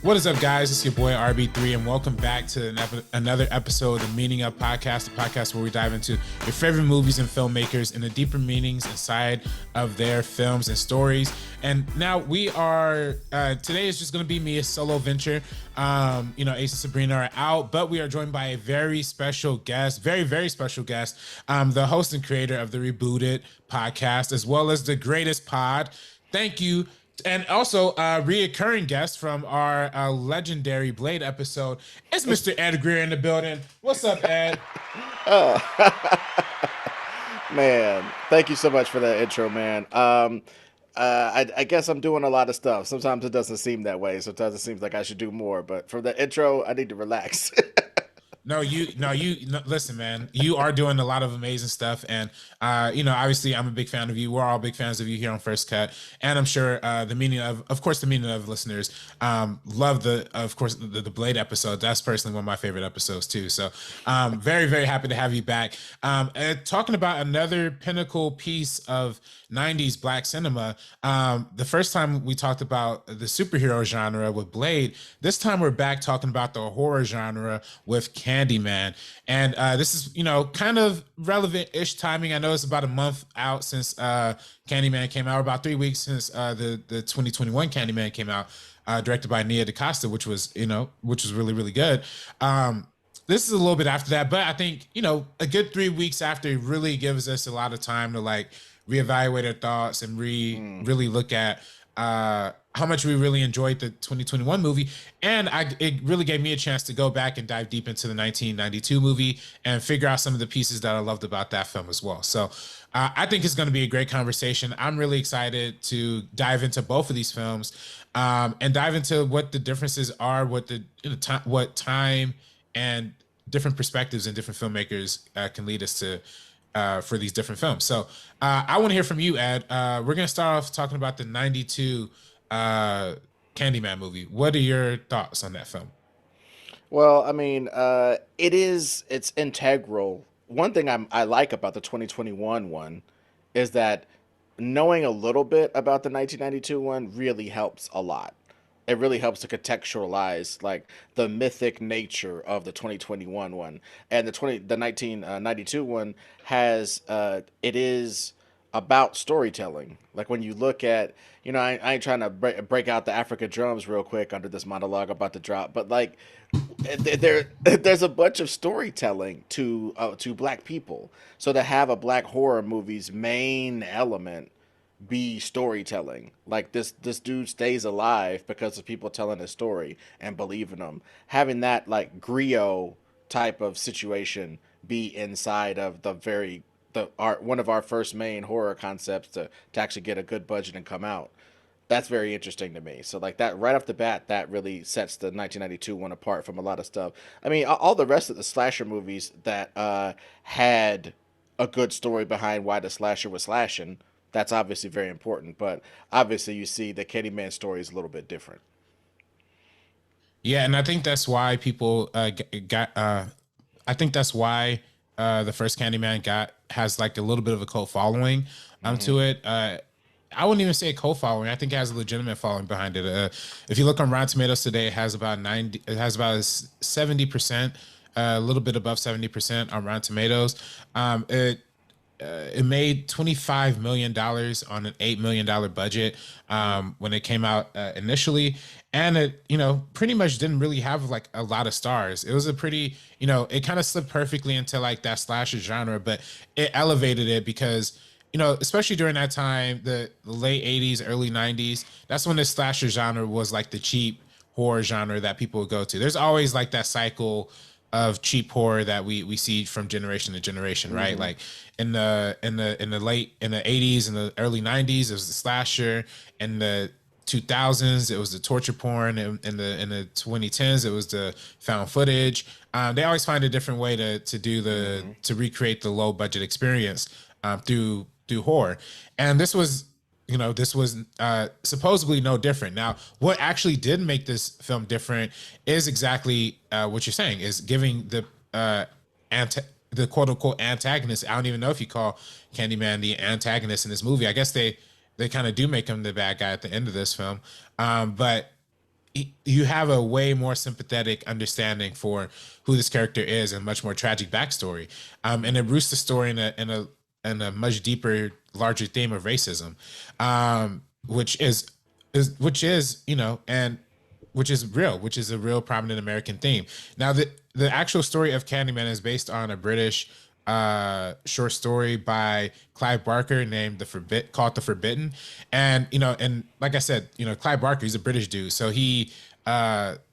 What is up, guys? It's your boy RB3, and welcome back to another episode of the Meaning Of Podcast, the podcast where we dive into your favorite movies and filmmakers and the deeper meanings inside of their films and stories. And now we are, today is just going to be me, a solo venture. Ace and Sabrina are out, but we are joined by a very special guest, very special guest, the host and creator of the Rebooted podcast, as well as the Greatest Pod. Thank you. And also a reoccurring guest from our legendary Blade episode is Mr. Ed Greer in the building. What's up, Ed? Man, thank you so much for that intro, man. I guess I'm doing a lot of stuff. Sometimes it doesn't seem that way. Sometimes it seems like I should do more. But for the intro, I need to relax. Listen, man, you are doing a lot of amazing stuff. And, obviously I'm a big fan of you. We're all big fans of you here on First Cut. And I'm sure the meaning of listeners love the Blade episode. That's personally one of my favorite episodes too. So very happy to have you back. Talking about another pinnacle piece of 90s Black cinema. The first time we talked about the superhero genre with Blade, this time we're back talking about the horror genre with Candyman. And this is, kind of relevant-ish timing. I know it's about a month out since Candyman came out, or about 3 weeks since the 2021 Candyman came out, directed by Nia DaCosta, which was really good. This is a little bit after that, but I think, a good 3 weeks after it really gives us a lot of time to reevaluate our thoughts and really look at how much we really enjoyed the 2021 movie. And it really gave me a chance to go back and dive deep into the 1992 movie and figure out some of the pieces that I loved about that film as well. So I think it's going to be a great conversation. I'm really excited to dive into both of these films and dive into what the differences are, what time and different perspectives and different filmmakers can lead us to for these different films. So I want to hear from you, Ed. We're going to start off talking about the 92 Candyman movie. What are your thoughts on that film? Well, I mean, it's integral. One thing I like about the 2021 one is that knowing a little bit about the 1992 one really helps a lot. It really helps to contextualize the mythic nature of the 2021 one. And the 1992 one has it is about storytelling. Like when you look at, I ain't trying to break out the Africa drums real quick under this monologue about to drop, but there's a bunch of storytelling to Black people. So to have a Black horror movie's main element be storytelling, this dude stays alive because of people telling his story and believing him, having that griot type of situation be inside of one of our first main horror concepts to actually get a good budget and come out. That's very interesting to me. So that right off the bat, that really sets the 1992 one apart from a lot of stuff. I mean, all the rest of the slasher movies that had a good story behind why the slasher was slashing, that's obviously very important. But obviously you see the Candyman story is a little bit different. Yeah, and I think that's why people got. I think that's why the first Candyman has a little bit of a cult following to it. I wouldn't even say a cult following. I think it has a legitimate following behind it. If you look on Rotten Tomatoes today, it has about 70%, a little bit above 70% on Rotten Tomatoes. It made $25 million on an $8 million budget when it came out initially. And it, pretty much didn't really have a lot of stars. It was a pretty, it kind of slipped perfectly into that slasher genre, but it elevated it because, especially during that time, the late 80s, early 90s, that's when the slasher genre was the cheap horror genre that people would go to. There's always that cycle of cheap horror that we see from generation to generation, right? In the 80s and the early 90s, it was the slasher. In the 2000s, it was the torture porn. In the 2010s, it was the found footage. They always find a different way to recreate the low budget experience through horror. And this was supposedly no different. Now, what actually did make this film different is exactly what you're saying, is giving the quote unquote antagonist. I don't even know if you call Candyman the antagonist in this movie. I guess they kind of do make him the bad guy at the end of this film. But you have a way more sympathetic understanding for who this character is and much more tragic backstory. And it roots the story in a much deeper, larger theme of racism, which is and which is real, which is a real prominent American theme. Now, the actual story of Candyman is based on a British short story by Clive Barker named called The Forbidden. And and like I said, Clive Barker, he's a British dude. So he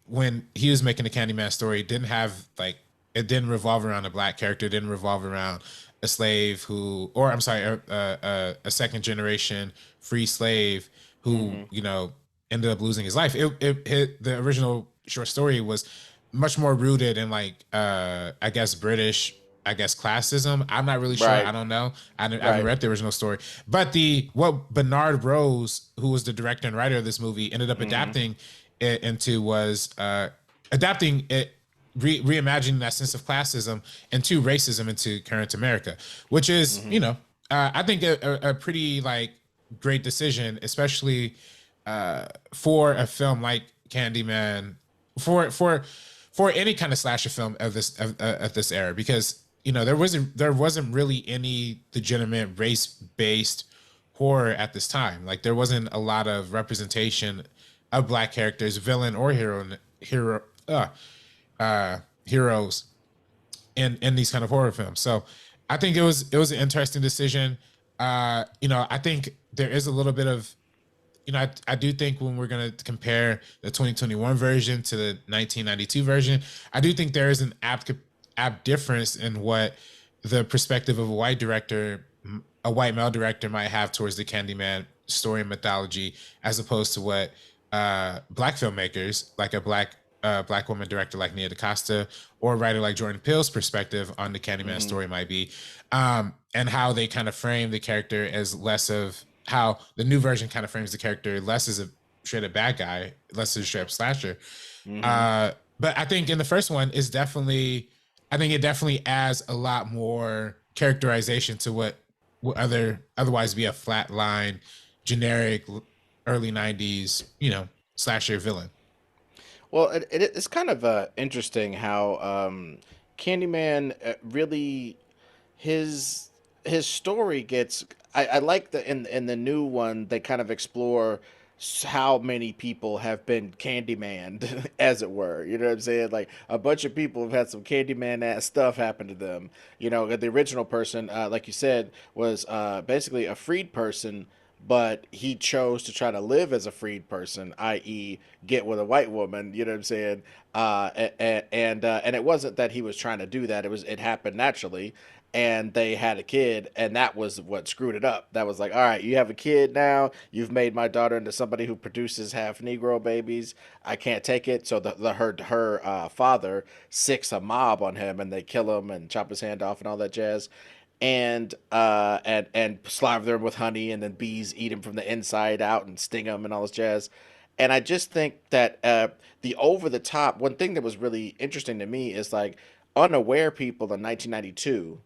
when he was making the Candyman story, it didn't revolve around a black character, it didn't revolve around a slave who, or I'm sorry, a second generation free slave who, Mm-hmm. ended up losing his life. The original short story was much more rooted in I guess British, I guess, classism. I'm not really sure. I Right. don't know. I haven't Right. read the original story. But the what Bernard Rose, who was the director and writer of this movie, ended up Mm-hmm. adapting it into was adapting it, reimagining that sense of classism into racism into current America, which is, Mm-hmm. I think a pretty great decision, especially for a film like Candyman, for for for any kind of slasher film of this era, because there wasn't really any legitimate race based horror at this time. Like there wasn't a lot of representation of black characters, villain or heroes in these kind of horror films. So I think it was an interesting decision. I think there is a little bit of, I do think when we're going to compare the 2021 version to the 1992 version, I do think there is an apt difference in what the perspective of a white male director might have towards the Candyman story and mythology, as opposed to what black filmmakers, like a black woman director like Nia DaCosta, or a writer like Jordan Peele's perspective on the Candyman Mm-hmm. story might be, and how they kind of frame the character as less of how the new version kind of frames the character less as a straight up bad guy, less as a straight up slasher. Mm-hmm. But I think in the first one is definitely, I think it definitely adds a lot more characterization to what would otherwise be a flat line, generic early '90s, slasher villain. Well, it's kind of interesting how Candyman really his his story gets. I like the in the new one they kind of explore how many people have been Candyman, as it were. You know what I'm saying? Like a bunch of people have had some Candyman ass stuff happen to them. The original person, like you said, was basically a freed person, but he chose to try to live as a freed person, i.e., get with a white woman. You know what I'm saying? And it wasn't that he was trying to do that. It happened naturally, and they had a kid, and that was what screwed it up. That was like, all right, you have a kid now. You've made my daughter into somebody who produces half Negro babies. I can't take it. So her father sicks a mob on him, and they kill him and chop his hand off and all that jazz, and slather them with honey, and then bees eat him from the inside out and sting him and all this jazz. And I just think that the over the top one thing that was really interesting to me is like unaware people in 1992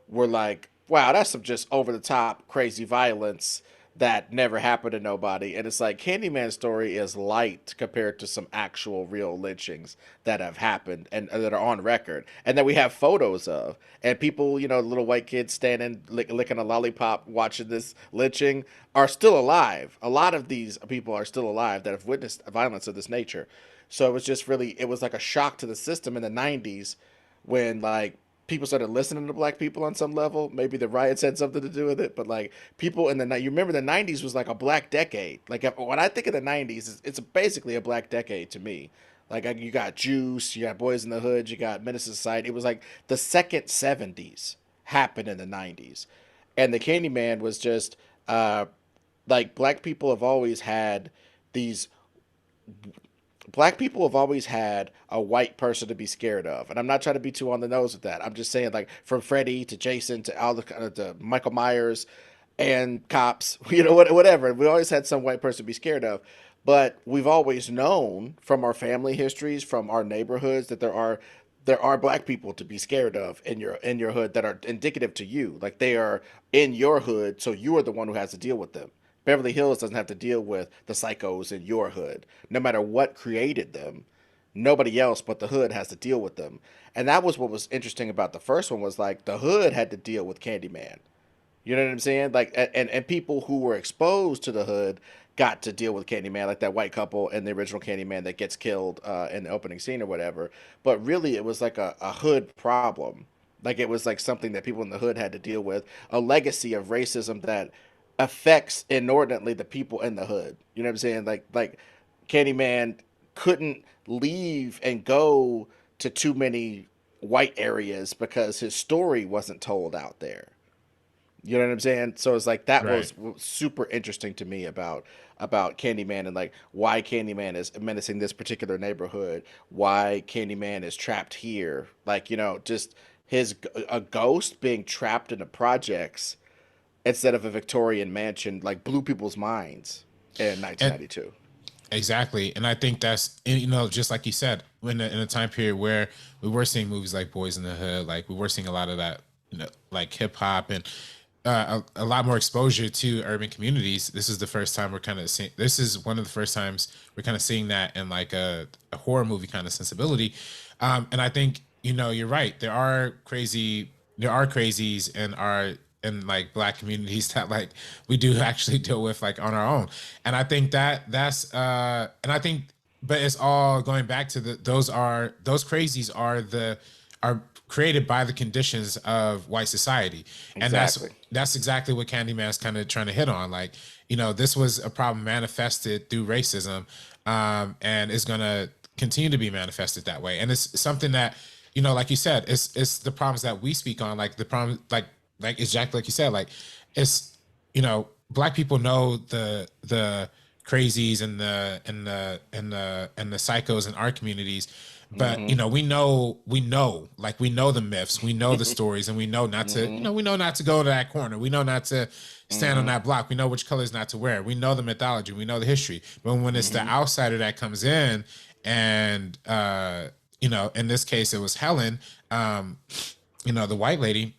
were like, wow, that's some just over the top crazy violence that never happened to nobody. And it's like Candyman's story is light compared to some actual real lynchings that have happened and that are on record and that we have photos of. And people, little white kids standing licking a lollipop watching this lynching are still alive. A lot of these people are still alive that have witnessed violence of this nature. So it was like a shock to the system in the 90s when like people started listening to black people on some level. Maybe the riots had something to do with it, but like people in the you remember the '90s was like a black decade. Like when I think of the '90s, it's basically a black decade to me. Like you got Juice, you got Boys in the Hood, you got Menace to Society. It was like the second '70s happened in the '90s, and the Candyman was just like these black people have always had a white person to be scared of, and I'm not trying to be too on the nose with that. I'm just saying, like from Freddy to Jason to all to Michael Myers and cops, whatever. We always had some white person to be scared of, but we've always known from our family histories, from our neighborhoods, that there are black people to be scared of in your hood that are indicative to you, like they are in your hood, so you are the one who has to deal with them. Beverly Hills doesn't have to deal with the psychos in your hood. No matter what created them, nobody else but the hood has to deal with them. And that was what was interesting about the first one was like the hood had to deal with Candyman. You know what I'm saying? Like, and people who were exposed to the hood got to deal with Candyman, like that white couple in the original Candyman that gets killed in the opening scene or whatever. But really, it was like a hood problem. Like, it was like something that people in the hood had to deal with, a legacy of racism that affects inordinately the people in the hood. You know what I'm saying? Like Candyman couldn't leave and go to too many white areas because his story wasn't told out there. You know what I'm saying? So it's like that Right. was super interesting to me about Candyman and like why Candyman is menacing this particular neighborhood, why Candyman is trapped here. Like, just his a ghost being trapped in the projects instead of a Victorian mansion like blew people's minds in And 1992. exactly. And I think that's, just like you said, when in a time period where we were seeing movies like Boys in the Hood, like we were seeing a lot of that, like hip hop and a lot more exposure to urban communities. This is the first time we're kind of seeing, this is one of the first times we're kind of seeing that in like a horror movie kind of sensibility. And I think, you're right. There are crazies in like black communities that like we do actually deal with like on our own. And I think and I think, but it's all going back to those crazies are created by the conditions of white society. And Exactly. that's exactly what Candyman's kind of trying to hit on. Like, this was a problem manifested through racism, and is going to continue to be manifested that way. And it's something that, like you said, it's the problems that we speak on, like the problem, like exactly like you said, like it's, black people know the crazies and the psychos in our communities, but Mm-hmm. we know the myths, we know the stories, and we know not to, Mm-hmm. we know not to go to that corner, we know not to stand on Mm-hmm. that block, we know which colors not to wear, we know the mythology, we know the history. But when it's the Mm-hmm. outsider that comes in and in this case it was Helen, the white lady,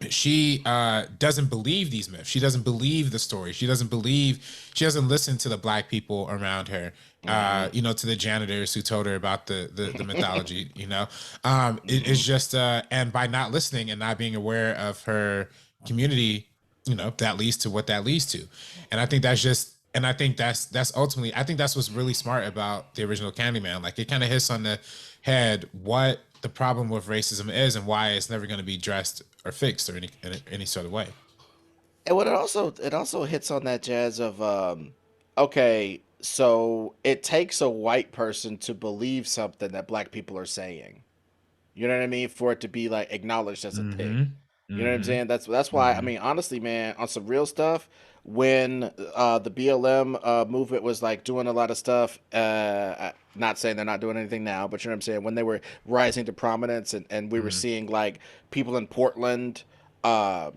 she doesn't believe these myths. She doesn't believe the story. She doesn't listen to the black people around her, Mm-hmm. to the janitors who told her about the mythology, it's Mm-hmm. just, and by not listening and not being aware of her community, that leads to what that leads to. And I think that's just, and I think that's ultimately, I think that's what's really smart about the original Candyman. Like it kind of hits on the head what the problem with racism is and why it's never going to be dressed or fixed or any sort of way. And what it also hits on that jazz of okay, so it takes a white person to believe something that black people are saying. You know what I mean? For it to be like acknowledged as a thing. Mm-hmm. You know what I'm Mm-hmm. saying? That's why I Mm-hmm. mean honestly, man, on some real stuff, when the BLM movement was like doing a lot of stuff, not saying they're not doing anything now, but you know what I'm saying, when they were rising to prominence and we were Mm-hmm. seeing like people in Portland uh,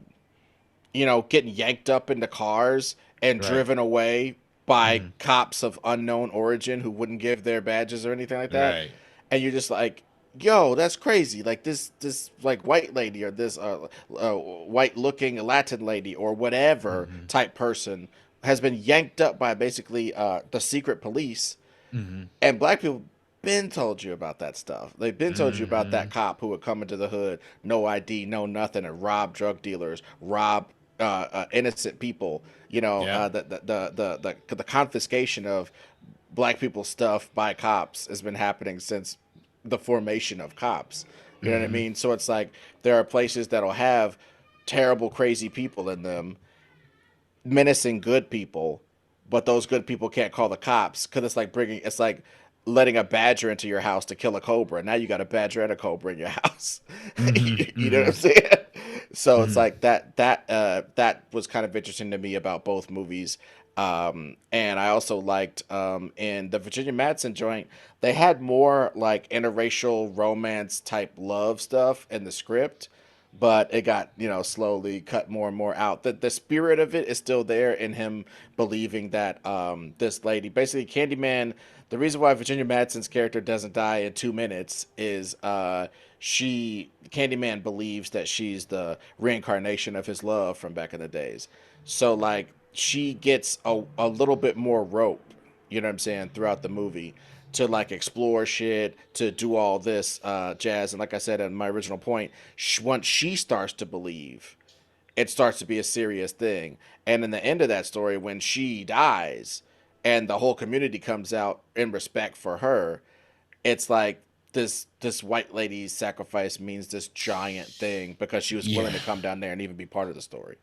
getting yanked up into cars and Right. driven away by Mm-hmm. cops of unknown origin who wouldn't give their badges or anything like that. Right. And you're just like, yo, that's crazy. Like this like white lady or this white looking Latin lady or whatever Mm-hmm. type person has been yanked up by basically the secret police, Mm-hmm. and black people been told you about that stuff. They've been told you about Mm-hmm. that cop who would come into the hood, no ID, no nothing, and rob drug dealers, rob innocent people. Yeah. The confiscation of black people's stuff by cops has been happening since the formation of cops. You know what I Mm-hmm. mean? So it's like there are places that'll have terrible, crazy people in them menacing good people, but those good people can't call the cops because it's like letting a badger into your house to kill a cobra. Now you got a badger and a cobra in your house. Mm-hmm. You know what Mm-hmm. I'm saying? So it's Mm-hmm. like that was kind of interesting to me about both movies. And I also liked in the Virginia Madsen joint, they had more like interracial romance type love stuff in the script, but it got slowly cut more and more out. The spirit of it is still there in him believing that this lady, basically Candyman, the reason why Virginia Madsen's character doesn't die in 2 minutes is Candyman believes that she's the reincarnation of his love from back in the days. So like she gets a little bit more rope, you know what I'm saying, throughout the movie to like explore shit, to do all this jazz. And like I said in my original point, once she starts to believe, it starts to be a serious thing. And in the end of that story, when she dies and the whole community comes out in respect for her, it's like this white lady's sacrifice means this giant thing because she was willing Yeah. to come down there and even be part of the story.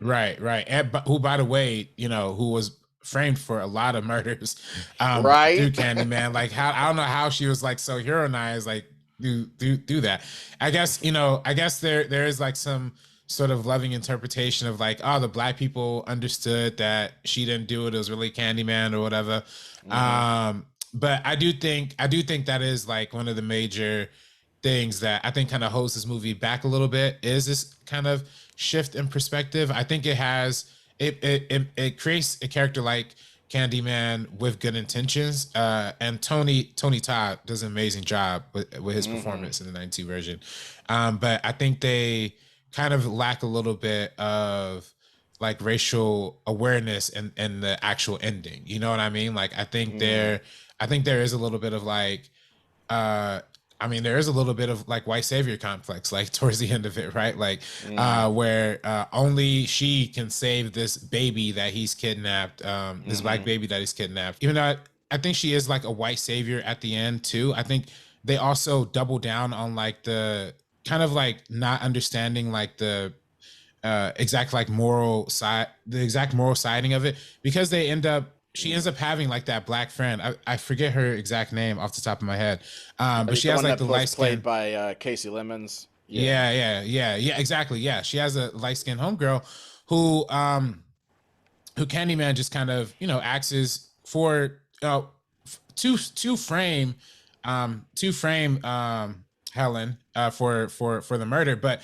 Right, right. And who, by the way, who was framed for a lot of murders through Right? Candyman. Like how I don't know how she was like so heroinized, like do that. I guess there is like some sort of loving interpretation of like, oh, the black people understood that she didn't do it, it was really Candyman or whatever. Mm-hmm. But I do think that is like one of the major things that I think kind of holds this movie back a little bit is this kind of shift in perspective. I think it creates a character like Candyman with good intentions. And Tony Todd does an amazing job with his Mm-hmm. performance in the 92 version. But I think they kind of lack a little bit of like racial awareness in the actual ending. You know what I mean? Like Mm-hmm. I think there is a little bit of like uh there is a little bit of like white savior complex, like towards the end of it, right? Like, Mm-hmm. where only she can save this baby that he's kidnapped, this black Mm-hmm. baby that he's kidnapped. Even though I think she is like a white savior at the end too. I think they also double down on like the kind of like not understanding like the exact like moral side, the exact moral siding of it, because she ends up having like that black friend. I forget her exact name off the top of my head. But she The has one like the that was light played skin. by Casey Lemons. Yeah. Yeah, exactly. Yeah. She has a light skinned homegirl who who Candyman just kind of, acts as for to frame Helen for the murder, but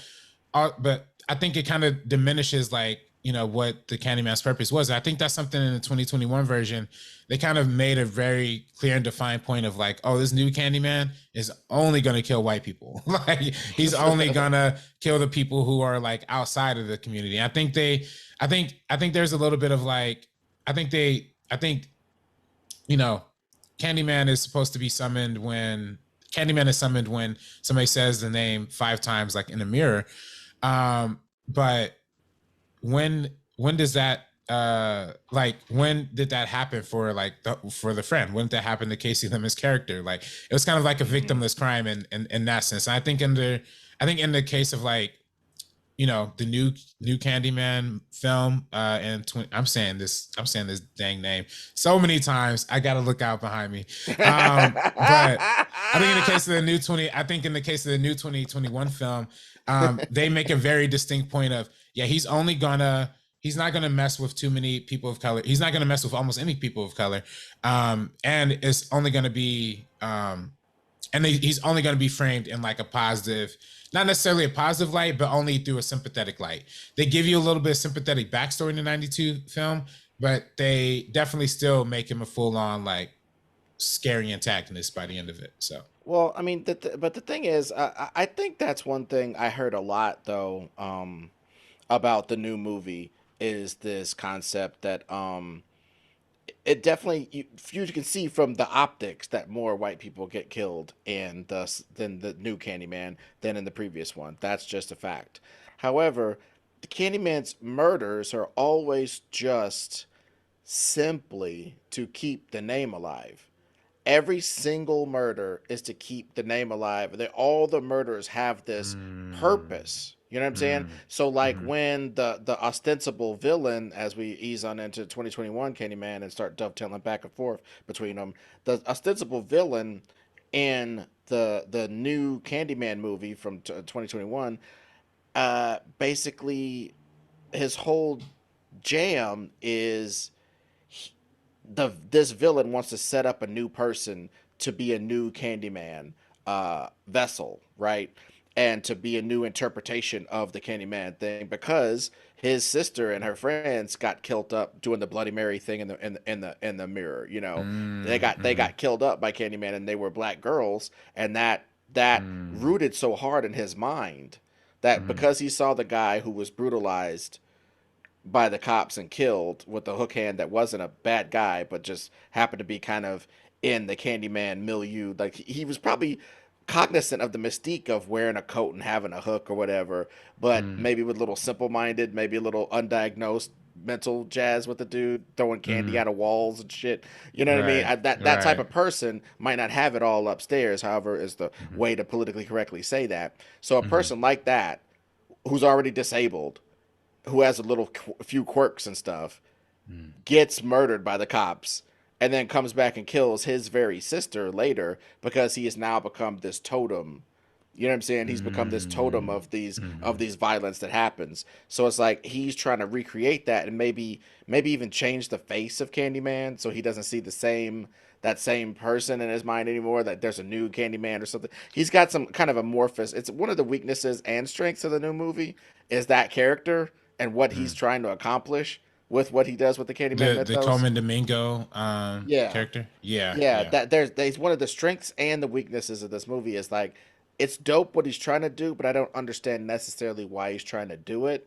I think it kind of diminishes like what the Candyman's purpose was. I think that's something in the 2021 version they kind of made a very clear and defined point of like, oh, this new Candyman is only going to kill white people. Like he's only going to kill the people who are like outside of the community. I think there's a little bit of like, I think you know, Candyman is supposed to be summoned when Candyman is summoned when somebody says the name 5 times, like in a mirror. But when does that like when did that happen for like for the friend? When did that happen to Casey Lemon's character? Like it was kind of like a Mm-hmm. victimless crime in that sense. And I think in the case of like the new Candyman film, and I'm saying this dang name so many times I gotta look out behind me. But I think in the case of the new 20 I think in the case of the new 2021 film, they make a very distinct point of, yeah, he's not gonna mess with too many people of color. He's not gonna mess with almost any people of color. And it's only gonna be he's only going to be framed in like a positive, not necessarily a positive light, but only through a sympathetic light. They give you a little bit of sympathetic backstory in the 92 film, but they definitely still make him a full-on like scary antagonist by the end of it. So Well, I mean, but the thing is, I think that's one thing I heard a lot though, about the new movie is this concept that it definitely you can see from the optics that more white people get killed in than the new Candyman than in the previous one. That's just a fact. However, the Candyman's murders are always just simply to keep the name alive. Every single murder is to keep the name alive. All the murders have this mm, purpose. You know what I'm saying? mm, So like mm, when the ostensible villain, as we ease on into 2021 Candyman and start dovetailing back and forth between them, the ostensible villain in the new Candyman movie from 2021, basically his whole jam is this villain wants to set up a new person to be a new Candyman vessel, right? And to be a new interpretation of the Candyman thing because his sister and her friends got killed up doing the Bloody Mary thing in the mirror. You know, they mm, got mm, killed up by Candyman, and they were black girls, and that that Mm. rooted so hard in his mind that Mm. because he saw the guy who was brutalized by the cops and killed with the hook hand that wasn't a bad guy, but just happened to be kind of in the Candyman milieu. Like he was probably cognizant of the mystique of wearing a coat and having a hook or whatever, but Mm. maybe with a little simple minded, maybe a little undiagnosed mental jazz with the dude throwing candy Mm. out of walls and shit. You know what I mean? Right. That type Right. of person might not have it all upstairs. However, is the Mm-hmm. way to politically correctly say that. So a Mm-hmm. person like that who's already disabled, who has a little few quirks and stuff, Mm. gets murdered by the cops and then comes back and kills his very sister later because he has now become this totem. You know what I'm saying? He's become this totem Mm. of these Mm-hmm. violence that happens. So it's like he's trying to recreate that and maybe even change the face of Candyman so he doesn't see that same person in his mind anymore, that there's a new Candyman or something. He's got some kind of amorphous. It's one of the weaknesses and strengths of the new movie is that character and what he's Mm. trying to accomplish with what he does with the Candyman The mythos. Coleman Domingo Yeah. character. Yeah, Yeah, yeah. that there's one of the strengths and the weaknesses of this movie is like it's dope what he's trying to do, but I don't understand necessarily why he's trying to do it.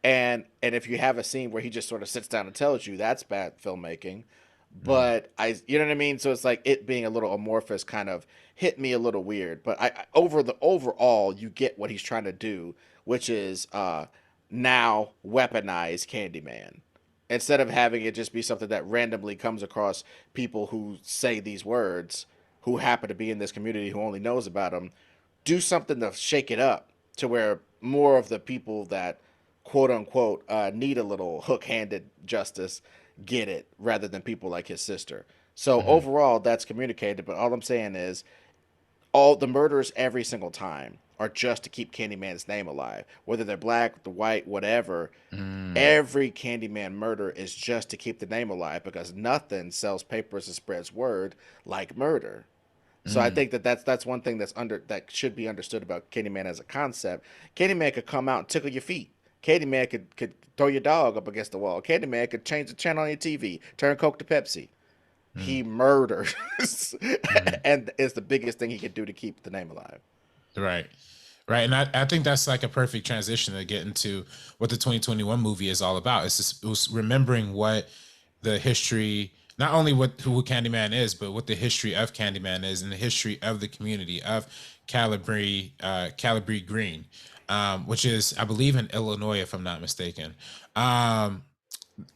And if you have a scene where he just sort of sits down and tells you, that's bad filmmaking. Mm. But you know what I mean? So it's like it being a little amorphous kind of hit me a little weird. But over the overall, you get what he's trying to do, which is now weaponize Candyman instead of having it just be something that randomly comes across people who say these words, who happen to be in this community who only knows about them. Do something to shake it up to where more of the people that quote unquote need a little hook handed justice get it rather than people like his sister. So Mm-hmm. overall, that's communicated. But all I'm saying is all the murders every single time are just to keep Candyman's name alive. Whether they're black, the white, whatever, Mm. every Candyman murder is just to keep the name alive because nothing sells papers and spreads word like murder. So I Mm. think that that's one thing that should be understood about Candyman as a concept. Candyman could come out and tickle your feet. Candyman could throw your dog up against the wall. Candyman could change the channel on your TV, turn Coke to Pepsi. Mm. He murders, Mm. and is the biggest thing he could do to keep the name alive. Right. Right. And I think that's like a perfect transition to get into what the 2021 movie is all about. It's just it was remembering what the history, not only what who Candyman is, but what the history of Candyman is and the history of the community of Calabri Green, which is, I believe, in Illinois, if I'm not mistaken. Um,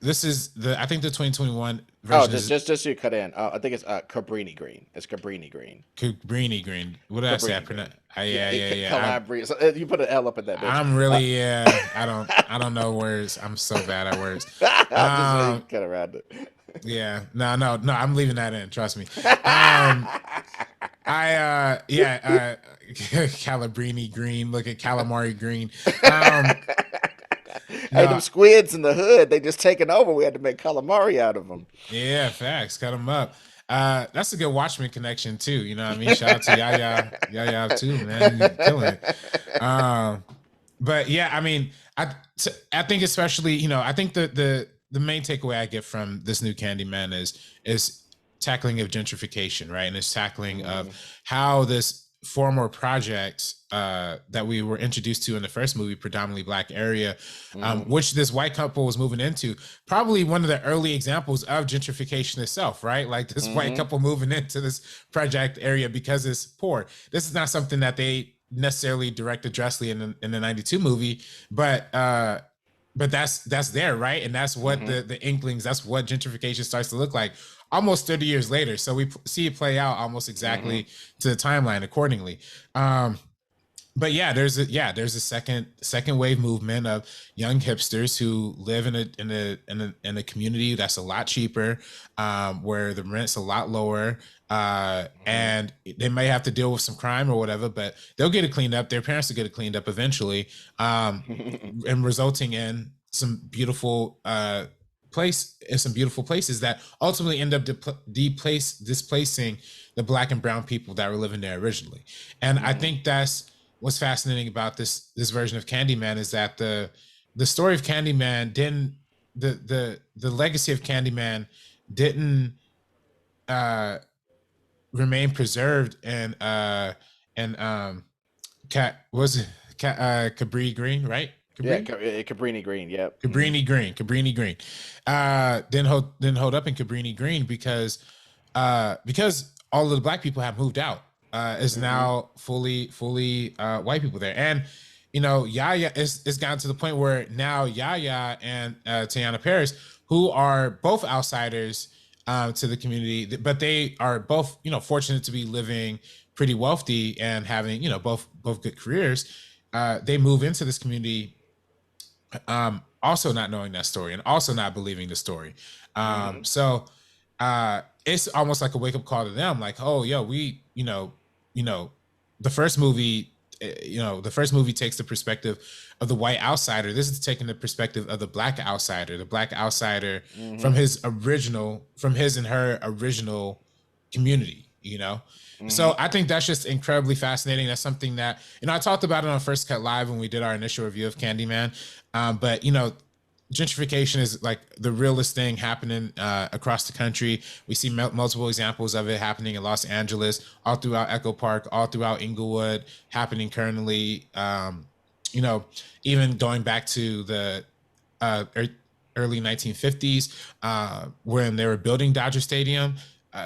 this is I think the 2021 Oh, version is just so you cut in. I think it's Cabrini Green. It's Cabrini Green. Cabrini Green. What did I say? I Cabrini pronounce. Green. Yeah, yeah, yeah. Calabria. So, you put an L up in that bitch. I'm really yeah. I don't know words. I'm so bad at words. I'm just saying, Um, cut around it. yeah. No. I'm leaving that in. Trust me. I Calabrini green. Look at calamari green. Um, Hey, them no. squids in the hood, they just taking over. We had to make calamari out of them. Yeah, facts. Cut them up. That's a good Watchmen connection too. You know what I mean? Shout out to Yaya too, man. You killing it. But yeah, I mean, I think especially, I think the main takeaway I get from this new Candyman is tackling of gentrification, right? And it's tackling of Mm-hmm. how this former project that we were introduced to in the first movie, predominantly black area, Mm-hmm. which this white couple was moving into, probably one of the early examples of gentrification itself, right? Like this white Mm-hmm. couple moving into this project area because it's poor. This is not something that they necessarily directed directly in the 92 movie, but that's there, right? And that's what Mm-hmm. the inklings, that's what gentrification starts to look like almost 30 years later. So we see it play out almost Mm-hmm. exactly to the timeline accordingly. But yeah, there's a second wave movement of young hipsters who live in a community that's a lot cheaper, where the rent's a lot lower, Mm-hmm. and they may have to deal with some crime or whatever, but they'll get it cleaned up. Their parents will get it cleaned up eventually, and resulting in some beautiful some beautiful places that ultimately end up displacing the black and brown people that were living there originally. And I Mm-hmm. think that's what's fascinating about this version of Candyman is that the story of Candyman didn't the legacy of Candyman didn't uh remain preserved and Cat was it Cat Cabrini Green, right? Yeah, Cabrini? Cabrini Green. Yep. Cabrini Green. Didn't hold up in Cabrini Green because all of the black people have moved out. It's Mm-hmm. now fully white people there. And Yaya it's gotten to the point where now Yaya and Teyana Paris, who are both outsiders to the community, but they are both, fortunate to be living pretty wealthy and having, both good careers. They move into this community, also not knowing that story and also not believing the story. Mm-hmm. So it's almost like a wake up call to them, like, oh, yo, you know, the first movie, the first movie takes the perspective of the white outsider. This is taking the perspective of the black outsider Mm-hmm. from his and her original community. Mm-hmm. So I think that's just incredibly fascinating. That's something that, I talked about it on First Cut Live when we did our initial review of Candyman. But gentrification is like the realest thing happening across the country. We see multiple examples of it happening in Los Angeles, all throughout Echo Park, all throughout Inglewood, happening currently. You know, even going back to the uh, early 1950s, when they were building Dodger Stadium.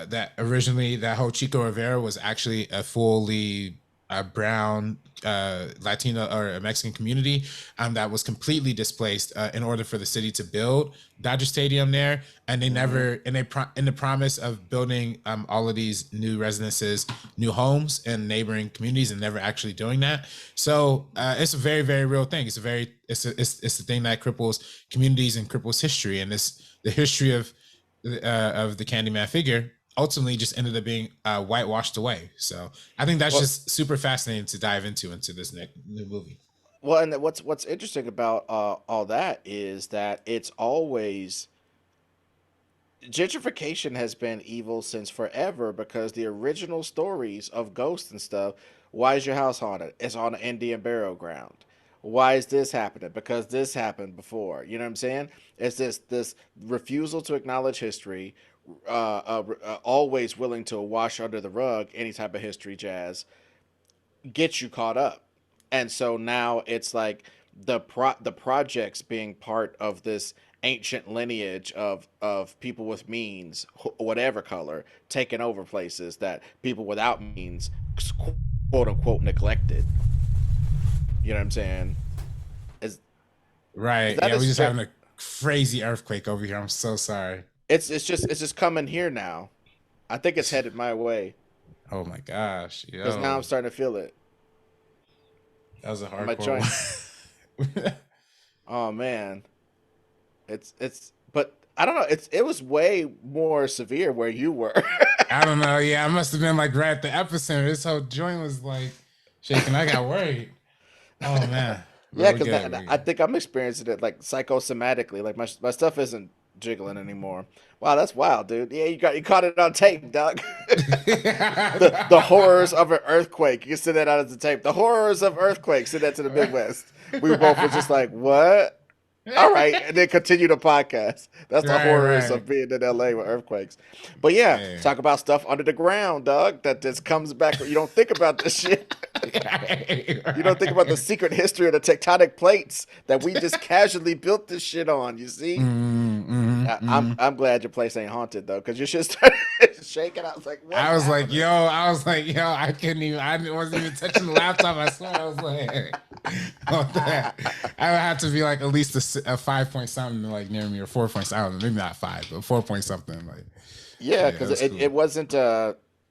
That originally, that whole Chico Rivera was actually a fully brown Latino or a Mexican community that was completely displaced in order for the city to build Dodger Stadium there. And they Mm-hmm. never, and in the promise of building all of these new residences, new homes in neighboring communities, and never actually doing that. So it's a very, very real thing. It's the thing that cripples communities and cripples history. And it's the history of the Candyman figure ultimately just ended up being whitewashed away. So I think that's Well, just super fascinating to dive into this new movie. well, and what's interesting about all that is that it's always gentrification has been evil since forever because the original stories of ghosts and stuff. Why is your house haunted? It's on an Indian burial ground. Why is this happening? Because this happened before. You know what I'm saying? It's this refusal to acknowledge history, always willing to wash under the rug any type of history jazz, gets you caught up. And so now it's like the projects being part of this ancient lineage of people with means, whatever color, taking over places that people without means, quote unquote, neglected. You know what I'm saying? Is Right. that Yeah, we're just necessary? having a crazy earthquake over here. I'm so sorry. It's just coming here now. I think it's headed my way Oh my gosh. because now I'm Yo. starting to feel it That was a in my hardcore joints. one. Oh man, but I don't know. It was way more severe where you were. I don't know. Yeah, I must have been like right at the epicenter. This whole joint was like shaking. I got worried. Oh man. But Yeah, we're because good. We're I good. think I'm experiencing it like psychosomatically. Like my stuff isn't jiggling anymore. Wow, that's wild, dude. Yeah, you caught it on tape, Doug. The horrors of an earthquake. You can send that out as a tape. The horrors of earthquakes. Send that to the Midwest. We both were just like, what? All right, and then continue the podcast. That's the Right, horrors right. of being in LA with earthquakes. But yeah, Yeah. talk about stuff under the ground, Doug. That just comes back. You don't think about this shit. You don't think about the secret history of the tectonic plates that we just casually built this shit on. You see, I'm glad your place ain't haunted though, because your shit started shaking. I was like, what's happening? I was like, yo, I couldn't even, wasn't even touching the laptop. I swear, I was like, oh, that. I would have to be like at least a 5 point something like near me, or 4 point something. I don't know, maybe not five, but 4 point something. Like, Yeah, yeah, it because was it cool. wasn't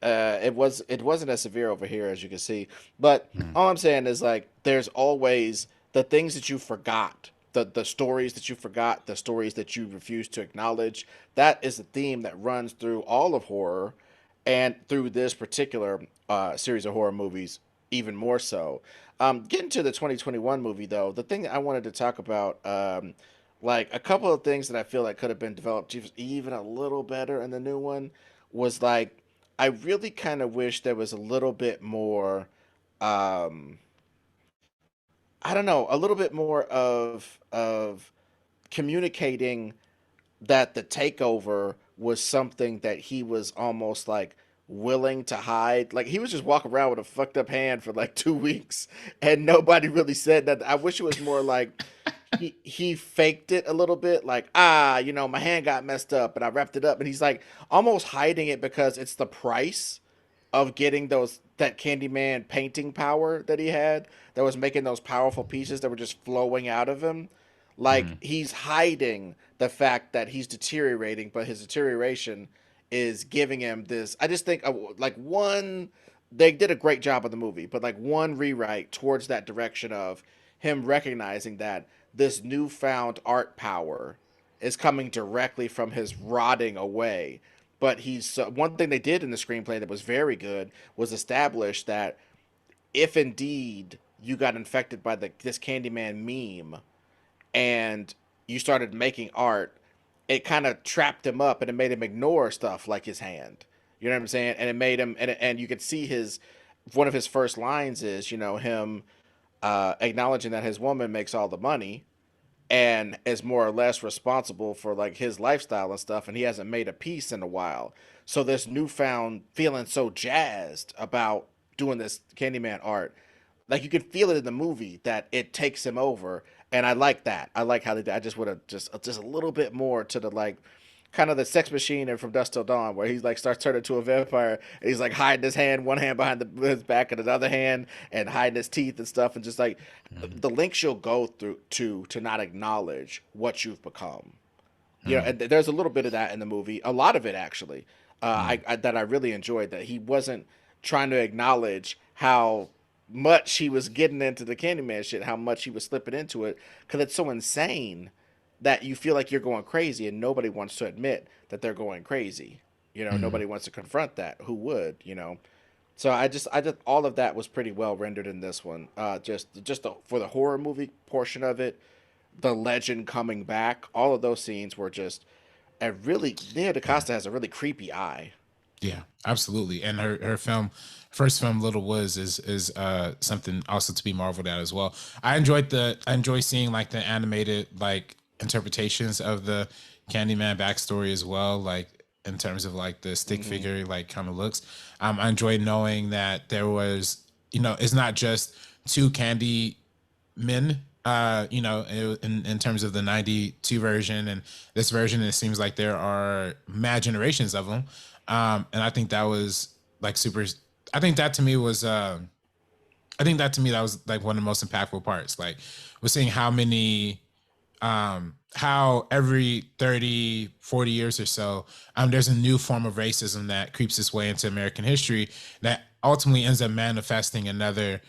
it wasn't as severe over here as you can see. But all I'm saying is like there's always the things that you forgot, the stories that you forgot, the stories that you refuse to acknowledge. That is a theme that runs through all of horror, and through this particular series of horror movies even more so. Getting to the 2021 movie though, the thing that I wanted to talk about. Like a couple of things that I feel like could have been developed even a little better in the new one was like I really kind of wish there was a little bit more um I don't know, a little bit more of communicating that the takeover was something that he was almost like willing to hide. Like he was just walking around with a fucked up hand for like 2 weeks, and nobody really said that. I wish it was more like he faked it a little bit, like my hand got messed up, and I wrapped it up, and he's like almost hiding it because it's the price of getting those that Candyman painting power that he had that was making those powerful pieces that were just flowing out of him. Like Mhm. he's hiding the fact that he's deteriorating, but his deterioration is giving him this. I just think like one, they did a great job of the movie, but like one rewrite towards that direction of him recognizing that this newfound art power is coming directly from his rotting away. But he's one thing they did in the screenplay that was very good was establish that if indeed you got infected by this Candyman meme and you started making art, it kind of trapped him up and it made him ignore stuff like his hand. You know what I'm saying? And it made him, and you could see his one of his first lines is him acknowledging that his woman makes all the money and is more or less responsible for like his lifestyle and stuff, and he hasn't made a piece in a while. So this newfound feeling so jazzed about doing this Candyman art, like you can feel it in the movie that it takes him over, and I like that. I like how they. I just would have just a little bit more to the like kind of the Sex Machine and From Dusk Till Dawn, where he's like starts turning into a vampire, and he's like hiding his hand, one hand behind his back, and another hand, and hiding his teeth and stuff, and just like Mhm. the links you'll go through to not acknowledge what you've become. Mhm. And there's a little bit of that in the movie, a lot of it actually, Mhm. I that I really enjoyed. That he wasn't trying to acknowledge how much he was getting into the Candyman shit, how much he was slipping into it, because it's so insane that you feel like you're going crazy, and nobody wants to admit that they're going crazy. Mhm. Nobody wants to confront that. Who would? So I just all of that was pretty well rendered in this one. For the horror movie portion of it, the legend coming back, all of those scenes were just a really Nia Yeah. DaCosta has a really creepy eye. Yeah, absolutely. And her first film, Little Woods, is something also to be marveled at as well. I enjoy seeing like the animated like interpretations of the Candyman backstory as well, like in terms of like the stick Hmm. figure like kind of looks. I enjoyed knowing that there was, it's not just two candy men, in terms of the 92 version and this version, it seems like there are mad generations of them. And I think that was like super, I think that to me was, I think that to me, that was like one of the most impactful parts. Like we're seeing how every 30, 40 years or so, there's a new form of racism that creeps its way into American history that ultimately ends up manifesting another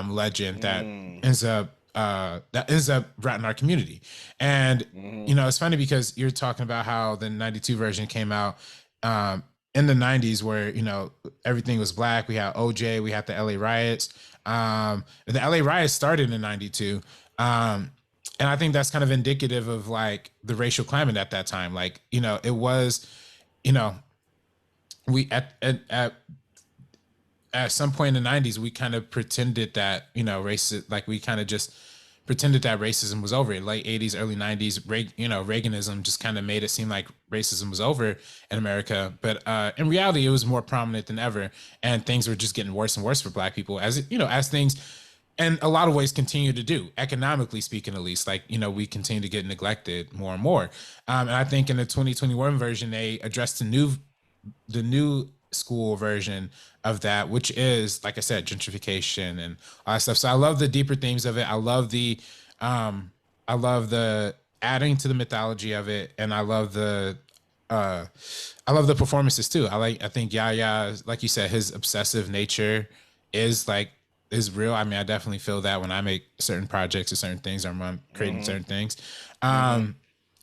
legend that Mm. ends up rotting our community. And Hmm. it's funny because you're talking about how the 92 version came out in the 90s where everything was black. We had OJ, we had the LA riots. The LA riots started in 92. And I think that's kind of indicative of like the racial climate at that time. Like, it was, you know, we at some point in the 90s, we kind of pretended that, like we kind of just pretended that racism was over. Late 80s, early 90s, Reaganism just kind of made it seem like racism was over in America. But in reality, it was more prominent than ever. And things were just getting worse and worse for Black people as things in a lot of ways continue to do, economically speaking, at least. Like, we continue to get neglected more and more. And I think in the 2021 version, they addressed the new school version of that, which is, like I said, gentrification and all that stuff. So I love the deeper themes of it. Um, I love the adding to the mythology of it, and uh, I love the performances too. I think Yaya, like you said, his obsessive nature is like is real. I mean, I definitely feel that when I make certain projects or certain things, or when I'm creating Hmm. certain things. Hmm. Um,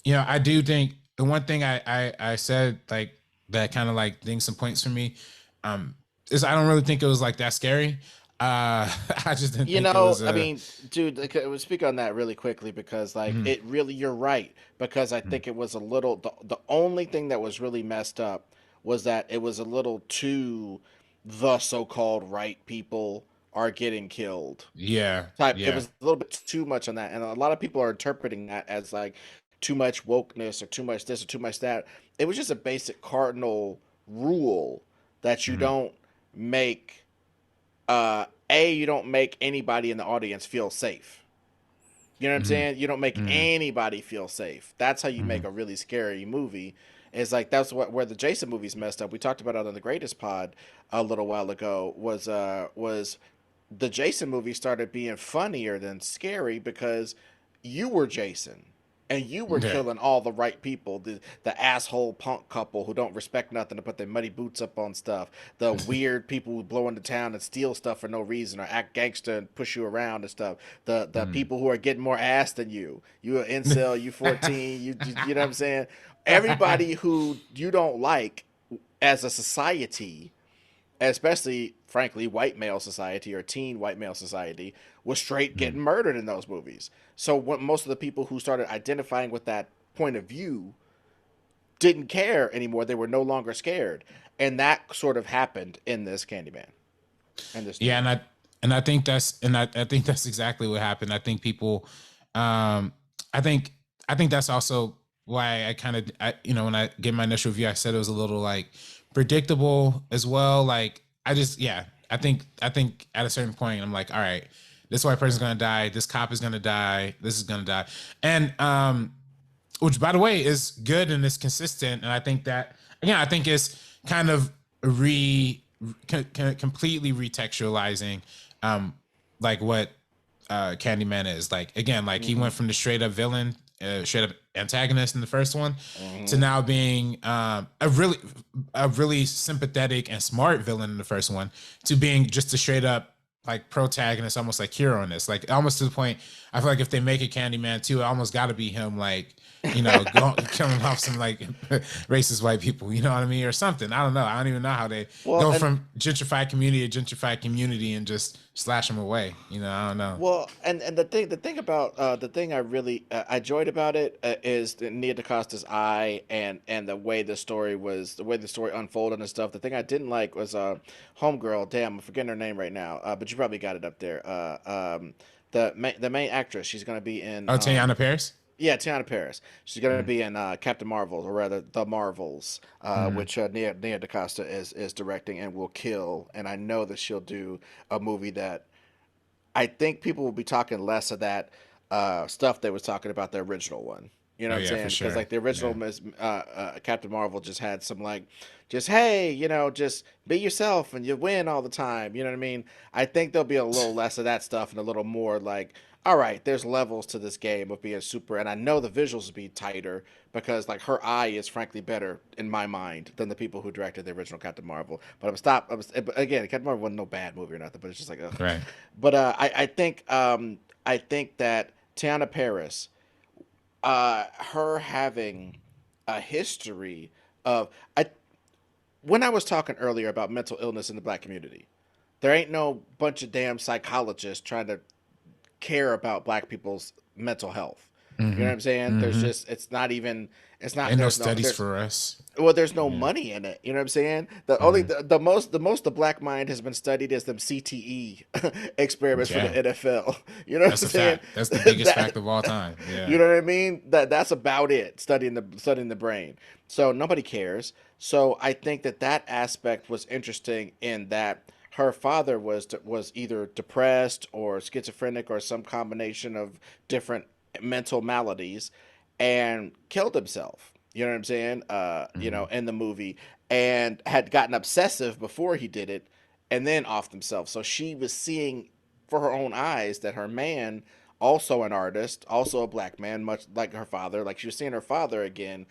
I do think the one thing I said like that kind of like ding some points for me, um, is I don't really think it was like that scary. I just didn't think it was I mean, dude, like, I would speak on that really quickly because, like, mhm, it really, you're right. Because I mhm. think it was a little, the only thing that was really messed up was that it was a little too the so-called right people are getting killed Yeah, type. It yeah, was a little bit too much on that. And a lot of people are interpreting that as like too much wokeness or too much this or too much that. It was just a basic cardinal rule that you Mhm. don't make you don't make anybody in the audience feel safe. You know what I'm Mhm. saying? You don't make Mhm. anybody feel safe. That's how you make Mhm. a really scary movie. It's like that's what where the Jason movies messed up. We talked about it on the Greatest Pod a little while ago. Was the Jason movie started being funnier than scary because you were Jason and you were Yeah. killing all the right people, the asshole punk couple who don't respect nothing to put their muddy boots up on stuff, the weird people who blow into town and steal stuff for no reason or act gangster and push you around and stuff, the Mhm. people who are getting more ass than you an incel, you 14, you know what I'm saying, everybody who you don't like as a society, especially frankly white male society or teen white male society, was straight getting Mhm. murdered in those movies. So what most of the people who started identifying with that point of view didn't care anymore. They were no longer scared. And that sort of happened in this Candyman and this Yeah, dude. I think that's exactly what happened. I think people, um, I think I think that's also why I kind of, when I gave my initial review, I said it was a little like predictable as well. Like yeah, I think at a certain point, I'm like, all right, this white person's gonna die, this cop is gonna die, this is gonna die, and which by the way is good and is consistent, and I think that again, I think it's kind of completely retextualizing um like what Candyman is. Like again, like he Mm-hmm. went from the straight up villain, straight up antagonist in the first one, to Mm-hmm. now being a really sympathetic and smart villain in the first one, to being just a straight up like protagonist, almost like hero in this. Like almost to the point, I feel like if they make a Candyman 2, it almost got to be him like killing off some like racist white people, you know what I mean, or something. I don't know. I don't even know how they Well, go and from gentrified community to gentrified community and just slash them away. I don't know. and the thing about the thing I really I enjoyed about it is Nia DaCosta's eye and the way the story unfolded and stuff. The thing I didn't like was homegirl. Damn, I'm forgetting her name right now. But you probably got it up there. The main actress. She's gonna be in Oh, Teyana Paris. yeah, Tiana Paris. She's going to Mm-hmm. be in Captain Marvel, or rather, The Marvels, Mm-hmm. which Nia DaCosta is directing and will kill. And I know that she'll do a movie that I think people will be talking less of that stuff they was talking about the original one. You know Oh what I'm yeah, saying? for Because sure. like the original Yeah. Captain Marvel just had some like, just hey, just be yourself and you win all the time. You know what I mean? I think there'll be a little less of that stuff and a little more like, all right, there's levels to this game of being super, and I know the visuals will be tighter because like her eye is frankly better in my mind than the people who directed the original Captain Marvel. But I'm stop. Again, Captain Marvel wasn't no bad movie or nothing, but it's just like, ugh. Right. But I think that Tiana Paris, her having a history of I when I was talking earlier about mental illness in the black community, there ain't no bunch of damn psychologists trying to care about black people's mental health. You know Mm-hmm. what I'm saying? There's Mm-hmm. just it's not even it's not Ain't no there's no studies there's for us. well, there's no Yeah. money in it. You know what I'm saying? The only Mm-hmm. the most the black mind has been studied is them CTE experiments for the Yeah. NFL. You know what That's I'm a saying? fact. That's the biggest that fact of all time. you Yeah. know what I mean? That's about it. Studying the brain. So nobody cares. So I think that aspect was interesting in that her father was either depressed or schizophrenic or some combination of different mental maladies and killed himself. You know what I'm saying? Mm-hmm. In the movie, and had gotten obsessive before he did it, and then offed himself. So she was seeing for her own eyes that her man, also an artist, also a black man, much like her father, like she was seeing her father again.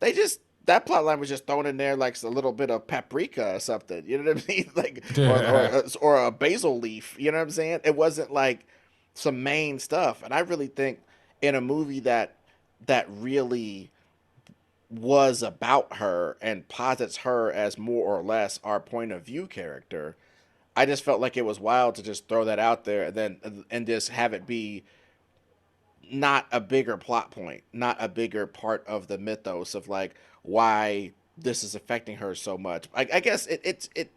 They just that plot line was just thrown in there like a little bit of paprika or something. You know what I mean? Like or a basil leaf. You know what I'm saying? It wasn't like some main stuff. And I really think in a movie that really was about her and posits her as more or less our point of view character, I just felt like it was wild to just throw that out there and just have it be not a bigger plot point, not a bigger part of the mythos of like why this is affecting her so much. I guess it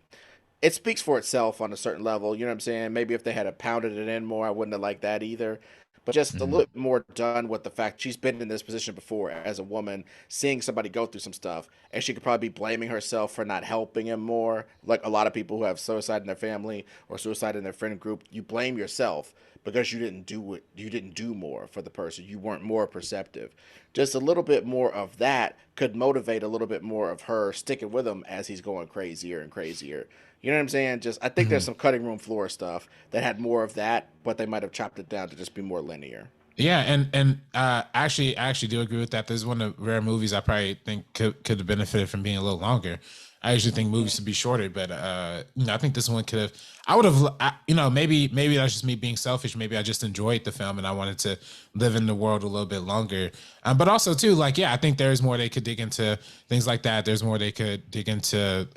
speaks for itself on a certain level. You know what I'm saying? Maybe if they had pounded it in more, I wouldn't have liked that either. but just a Mhm. little bit more done with the fact she's been in this position before as a woman, seeing somebody go through some stuff, and she could probably be blaming herself for not helping him more. Like a lot of people who have suicide in their family or suicide in their friend group, you blame yourself because you didn't do more for the person. You weren't more perceptive. Just a little bit more of that could motivate a little bit more of her sticking with him as he's going crazier and crazier. You know what I'm saying? Just I think there's Mhm. some cutting room floor stuff that had more of that, but they might have chopped it down to just be more linear. Yeah, and I actually do agree with that. This is one of the rare movies I probably think could have benefited from being a little longer. I usually think movies should be shorter, but I think this one could have. I would have, maybe that's just me being selfish. Maybe I just enjoyed the film and I wanted to live in the world a little bit longer. But also too, like, yeah, I think there's more they could dig into things like that. There's more they could dig into,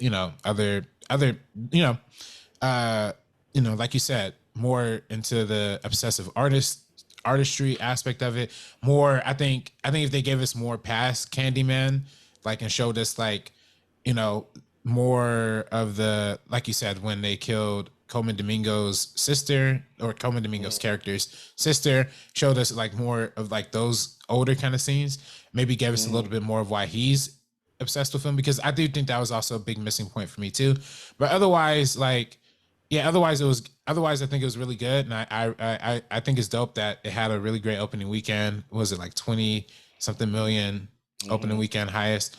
other, you know, uh, like you said, more into the obsessive artistry aspect of it. More, I think if they gave us more past Candyman, like, and showed us, like, you know, more of the, like you said, when they killed Coleman Domingo's sister, or Coleman Domingo's character's sister, showed us like more of like those older kind of scenes. Maybe gave us a little Mm-hmm. bit more of why he's obsessed with him, because I do think that was also a big missing point for me too. But otherwise, like, yeah, otherwise I think it was really good, and I think it's dope that it had a really great opening weekend. Was it like 20 something million opening Mm-hmm. weekend highest?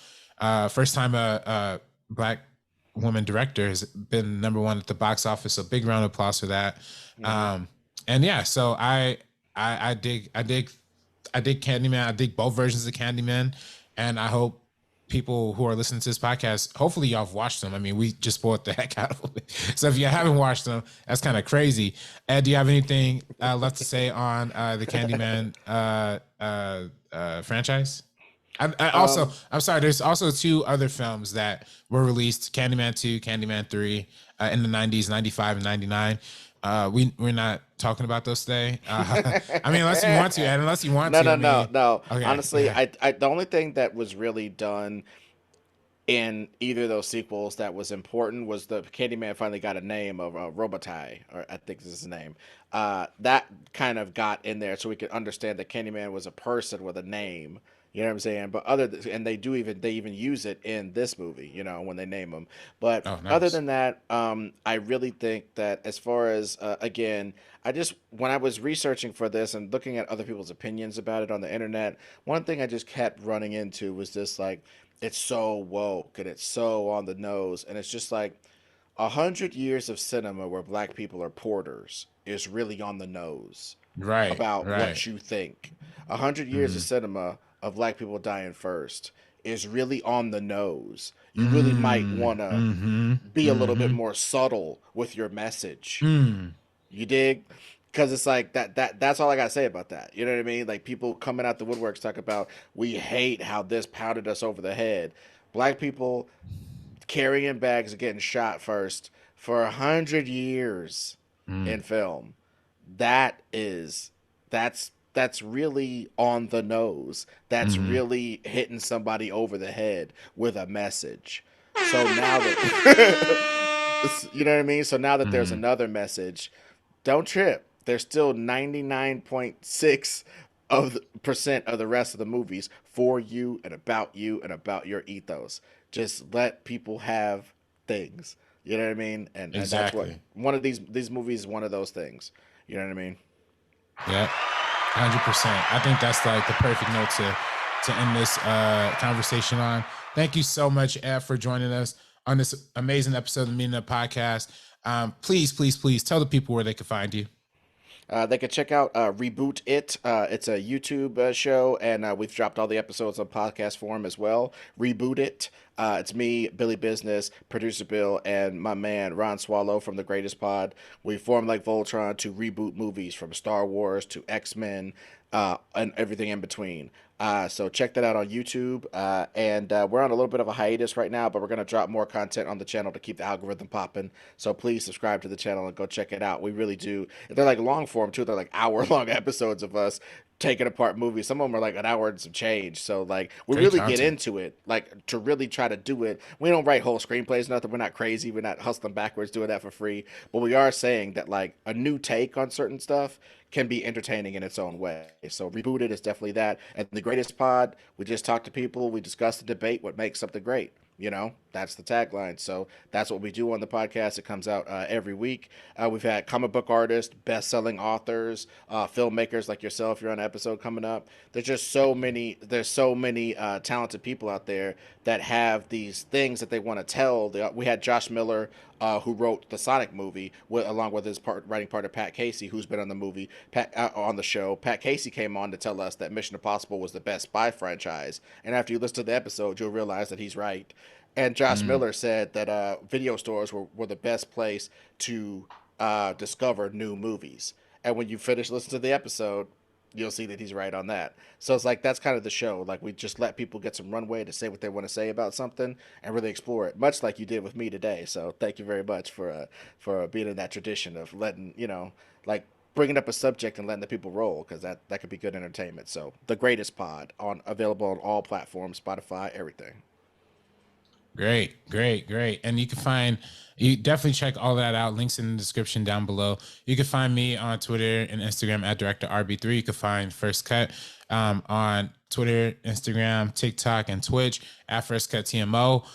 First time a black woman director has been number one at the box office. So big round of applause for that. Mm-hmm. Um, and yeah, so I dig Candyman. I dig both versions of Candyman, and I hope people who are listening to this podcast, hopefully y'all have watched them. I mean, we just spoiled the heck out of them. So if you haven't watched them, that's kind of crazy. Ed, do you have anything left to say on the Candyman franchise? I also, Um, I'm sorry, there's also two other films that were released: Candyman 2, Candyman 3, in the 90s, 95 and 99. We're not talking about those today. I mean, unless you want to, Ed, unless you want no, to, I no, no, mean, no. okay, Honestly, the only thing that was really done in either of those sequels that was important was the Candyman finally got a name of Robotai, or I think this is his name. That kind of got in there so we could understand that Candyman was a person with a name. You know what I'm saying? But and they even use it in this movie. You know, when they name him. But oh, other nice. than that, I really think that as far as again, I just when I was researching for this and looking at other people's opinions about it on the internet, one thing I just kept running into was this like it's so woke and it's so on the nose, and it's just like 100 years of cinema where black people are porters is really on the nose Right, about right. what you think. 100 years of Mm, cinema of black people dying first is really on the nose. You really might mm, want to mm-hmm, be a little bit mm-hmm, more subtle with your message. mm, You dig? Because it's like that's all I gotta say about that. You know what I mean? Like people coming out the woodworks talk about we hate how this pounded us over the head. Black people carrying bags and getting shot first for 100 years mm, in film. That is that's really on the nose. That's mm-hmm, really hitting somebody over the head with a message. So now that you know what I mean? So now that there's mm-hmm. another message, don't trip. There's still 99.6 of the percent of the rest of the movies for you and about your ethos. Just let people have things. You know what I mean? And that's what Exactly. one of these movies is one of those things. You know what I mean? Yep. 100%. I think that's like the perfect note to end this conversation on. Thank you so much, Ed, for joining us on this amazing episode of the Meaning of Podcast. Please, please, please tell the people where they can find you. They can check out Reboot It. It's a YouTube show, and we've dropped all the episodes on podcast form as well. Reboot It. It's me, Billy Business, producer Bill, and my man Ron Swallow from the Greatest Pod. We formed like Voltron to reboot movies from Star Wars to X-Men and everything in between. So check that out on YouTube. And we're on a little bit of a hiatus right now, but we're going to drop more content on the channel to keep the algorithm popping. So please subscribe to the channel and go check it out. We really do. They're like long form too. They're like hour long episodes of us taking apart movies. Some of them are like an hour and some change. So like we Great really job, get too. into it, like to really try to do it. We don't write whole screenplays, nothing. We're not crazy. We're not hustling backwards doing that for free. But we are saying that like a new take on certain stuff can be entertaining in its own way. So rebooted is definitely that. And the greatest pod, we just talk to people, we discuss the debate, what makes something great. You know, that's the tagline. So that's what we do on the podcast. It comes out every week. We've had comic book artists, best-selling authors, filmmakers like yourself. You're on an episode coming up. There's just so many. There's so many talented people out there that have these things that they want to tell. We had Josh Miller, who wrote the Sonic movie, along with his writing partner Pat Casey, who's been on the movie, on the show. Pat Casey came on to tell us that Mission Impossible was the best spy franchise. And after you listen to the episode, you'll realize that he's right. And Josh Miller said that video stores were the best place to discover new movies. And when you finish listening to the episode, you'll see that he's right on that. So it's like that's kind of the show. Like we just let people get some runway to say what they want to say about something and really explore it, much like you did with me today. So thank you very much for being in that tradition of letting like bringing up a subject and letting the people roll, because that could be good entertainment. So the greatest pod available on all platforms, Spotify, everything. Great. And you definitely check all that out. Links in the description down below. You can find me on Twitter and Instagram at DirectorRB3. You can find First Cut on Twitter, Instagram, TikTok, and Twitch at First Cut TMO.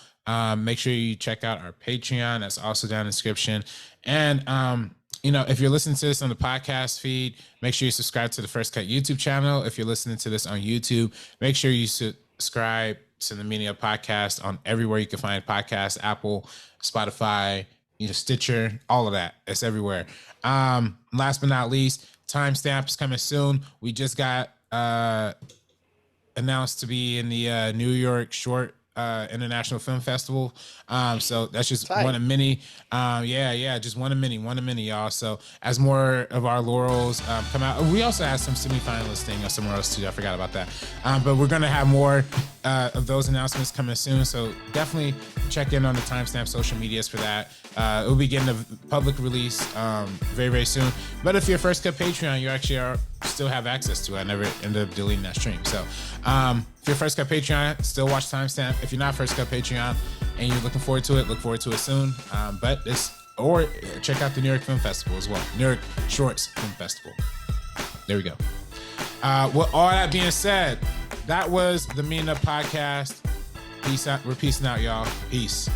Make sure you check out our Patreon. That's also down in the description. And if you're listening to this on the podcast feed, make sure you subscribe to the First Cut YouTube channel. If you're listening to this on YouTube, make sure you subscribe to the Media Podcast on everywhere you can find podcasts, Apple, Spotify, Stitcher, all of that. It's everywhere. Last but not least, timestamps coming soon. We just got announced to be in the New York Short International Film Festival. So that's just one of many. Just one of many, y'all. So as more of our laurels come out, we also have some semi-finalists thing somewhere else too. I forgot about that. But we're gonna have more of those announcements coming soon. So definitely check in on the timestamp social medias for that. It will be getting a public release very, very soon. But if you're First Cut Patreon, you actually still have access to it. I never ended up deleting that stream. So if you're First Cut Patreon, still watch timestamp. If you're not First Cut Patreon and you're looking forward to it, look forward to it soon. Or check out the New York Film Festival as well. New York Shorts Film Festival. There we go. With all that being said, that was the Mean Up Podcast. Peace out. We're peacing out, y'all. Peace.